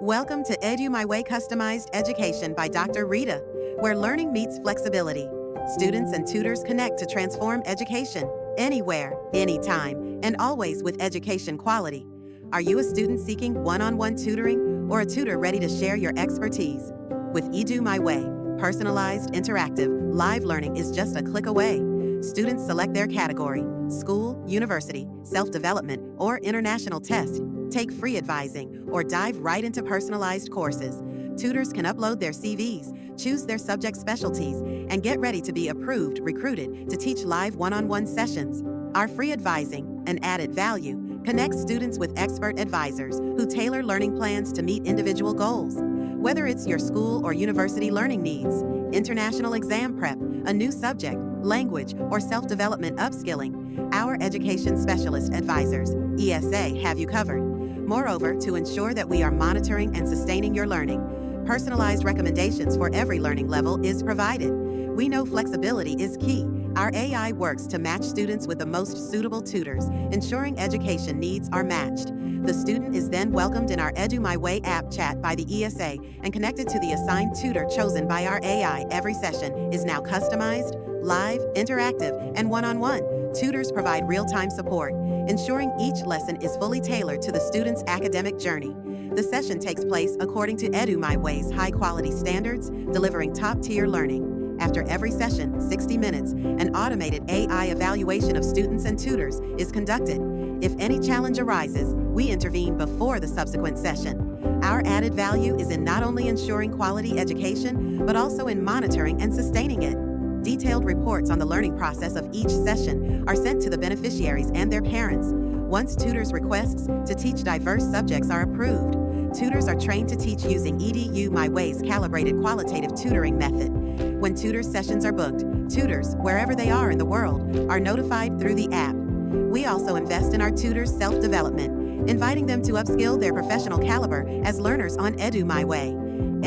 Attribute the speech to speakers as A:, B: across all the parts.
A: Welcome to Edu My Way Customized Education by Dr. Rita, where learning meets flexibility. Students and tutors connect to transform education, anywhere, anytime, and always with education quality. Are you a student seeking one-on-one tutoring or a tutor ready to share your expertise? With Edu My Way, personalized, interactive, live learning is just a click away. Students select their category, school, university, self-development, or international test, take free advising, or dive right into personalized courses. Tutors can upload their CVs, choose their subject specialties, and get ready to be approved, recruited to teach live one-on-one sessions. Our free advising, an added value, connects students with expert advisors who tailor learning plans to meet individual goals. Whether it's your school or university learning needs, international exam prep, a new subject, language, or self-development upskilling, our education specialist advisors, ESA, have you covered. Moreover, to ensure that we are monitoring and sustaining your learning, personalized recommendations for every learning level is provided. We know flexibility is key. Our AI works to match students with the most suitable tutors, ensuring education needs are matched. The student is then welcomed in our Edu My Way app chat by the ESA and connected to the assigned tutor chosen by our AI. Every session is now customized, live, interactive, and one-on-one. Tutors provide real-time support, ensuring each lesson is fully tailored to the student's academic journey. The session takes place according to Edu My Way's high-quality standards, delivering top-tier learning. After every session, 60 minutes, an automated AI evaluation of students and tutors is conducted. If any challenge arises, we intervene before the subsequent session. Our added value is in not only ensuring quality education, but also in monitoring and sustaining it. Detailed reports on the learning process of each session are sent to the beneficiaries and their parents. Once tutors' requests to teach diverse subjects are approved, tutors are trained to teach using EDU My Way's calibrated qualitative tutoring method. When tutors' sessions are booked, tutors, wherever they are in the world, are notified through the app. We also invest in our tutors' self-development, inviting them to upskill their professional caliber as learners on Edu My Way.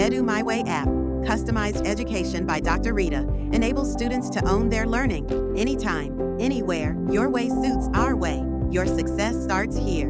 A: Edu My Way app, customized education by Dr. Rita, enables students to own their learning anytime, anywhere. Your way suits our way. Your success starts here.